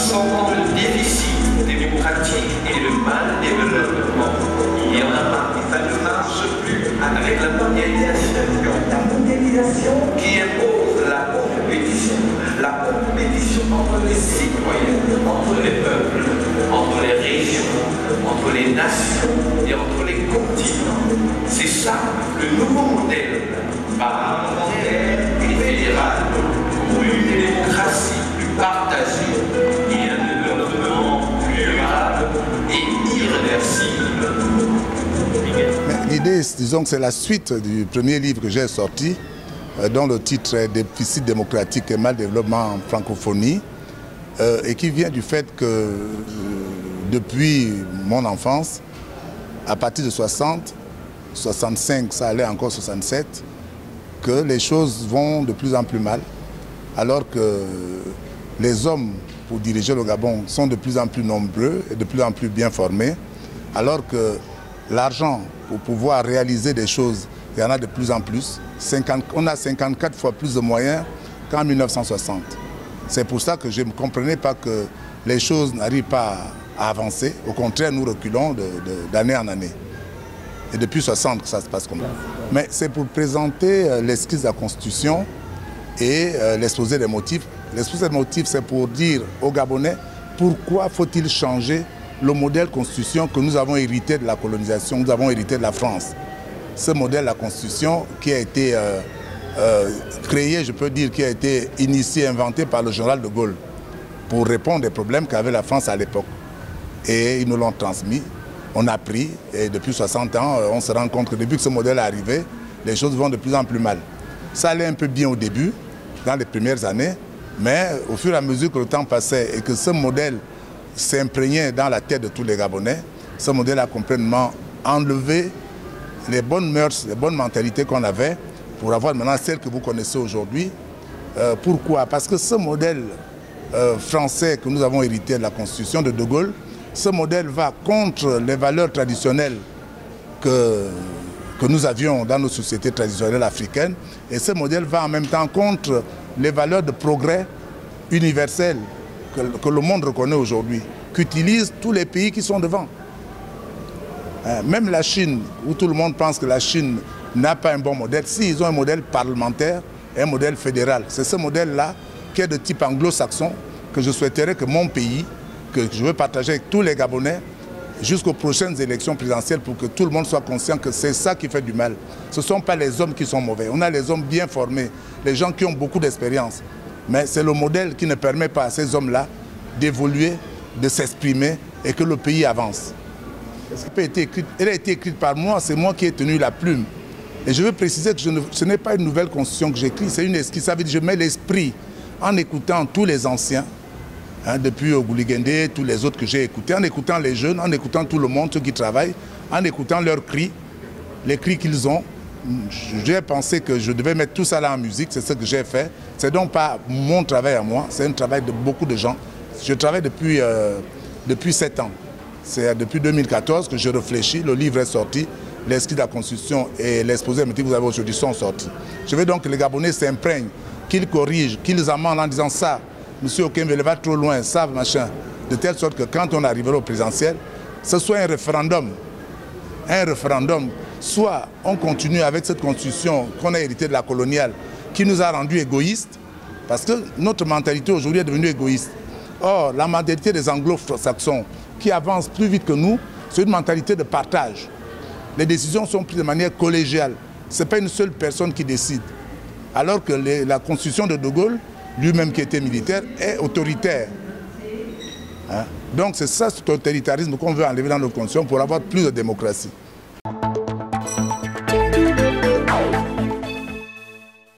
concernant le déficit démocratique et le mal développement, il n'y en a pas. Ça ne marche plus avec la mondialisation qui impose la compétition entre les citoyens, entre les peuples, entre les régions, entre les nations et entre les continents. C'est ça le nouveau modèle parlementaire et fédéral pour une démocratie plus partagée et un développement plus durable et irréversible. L'idée, disons que c'est la suite du premier livre que j'ai sorti, dont le titre est « Déficit démocratique et mal développement en francophonie », et qui vient du fait que depuis mon enfance, à partir de 60, 65, ça allait encore 67, que les choses vont de plus en plus mal, alors que les hommes pour diriger le Gabon sont de plus en plus nombreux et de plus en plus bien formés, alors que l'argent pour pouvoir réaliser des choses, il y en a de plus en plus. On a 54 fois plus de moyens qu'en 1960. C'est pour ça que je ne comprenais pas que les choses n'arrivent pas à avancer. Au contraire, nous reculons d'année en année. Et depuis 60 que ça se passe comme ça. Mais c'est pour présenter l'esquisse de la Constitution et l'exposé des motifs. L'exposé des motifs, c'est pour dire aux Gabonais pourquoi faut-il changer le modèle constitution que nous avons hérité de la colonisation, nous avons hérité de la France. Ce modèle, la constitution, qui a été créé, je peux dire, qui a été initié, inventé par le général de Gaulle pour répondre aux problèmes qu'avait la France à l'époque. Et ils nous l'ont transmis, on a pris, et depuis 60 ans, on se rend compte que depuis que ce modèle est arrivé, les choses vont de plus en plus mal. Ça allait un peu bien au début, dans les premières années, mais au fur et à mesure que le temps passait et que ce modèle s'imprégnait dans la tête de tous les Gabonais, ce modèle a complètement enlevé les bonnes mœurs, les bonnes mentalités qu'on avait pour avoir maintenant celle que vous connaissez aujourd'hui. Pourquoi? Parce que ce modèle français que nous avons hérité de la Constitution de Gaulle, ce modèle va contre les valeurs traditionnelles que nous avions dans nos sociétés traditionnelles africaines, et ce modèle va en même temps contre les valeurs de progrès universel que le monde reconnaît aujourd'hui, qu'utilisent tous les pays qui sont devant. Même la Chine, où tout le monde pense que la Chine n'a pas un bon modèle, si ils ont un modèle parlementaire et un modèle fédéral. C'est ce modèle-là qui est de type anglo-saxon que je souhaiterais que mon pays, que je veux partager avec tous les Gabonais jusqu'aux prochaines élections présidentielles pour que tout le monde soit conscient que c'est ça qui fait du mal. Ce ne sont pas les hommes qui sont mauvais. On a les hommes bien formés, les gens qui ont beaucoup d'expérience. Mais c'est le modèle qui ne permet pas à ces hommes-là d'évoluer, de s'exprimer et que le pays avance. Elle a été écrite par moi, c'est moi qui ai tenu la plume. Et je veux préciser que ce n'est pas une nouvelle constitution que j'écris, c'est une esquisse. Ça veut dire que je mets l'esprit en écoutant tous les anciens, depuis Ogouligende, tous les autres que j'ai écoutés, en écoutant les jeunes, en écoutant tout le monde, ceux qui travaillent, en écoutant leurs cris, les cris qu'ils ont. J'ai pensé que je devais mettre tout ça là en musique, c'est ce que j'ai fait. C'est donc pas mon travail à moi, c'est un travail de beaucoup de gens. Je travaille depuis 7 ans. C'est depuis 2014 que je réfléchis, le livre est sorti, l'esquisse de la Constitution et l'exposé que vous avez aujourd'hui sont sortis. Je veux donc que les Gabonais s'imprègnent, qu'ils corrigent, qu'ils amendent en disant ça, monsieur Okembe va trop loin, ça, machin, de telle sorte que quand on arrivera au présidentiel, ce soit un référendum, soit on continue avec cette constitution qu'on a héritée de la coloniale, qui nous a rendus égoïstes, parce que notre mentalité aujourd'hui est devenue égoïste. Or, la mentalité des anglo-saxons, qui avancent plus vite que nous, c'est une mentalité de partage. Les décisions sont prises de manière collégiale. Ce n'est pas une seule personne qui décide. Alors que la constitution de Gaulle, lui-même qui était militaire, est autoritaire. Donc c'est ça, cet autoritarisme qu'on veut enlever dans notre constitution pour avoir plus de démocratie.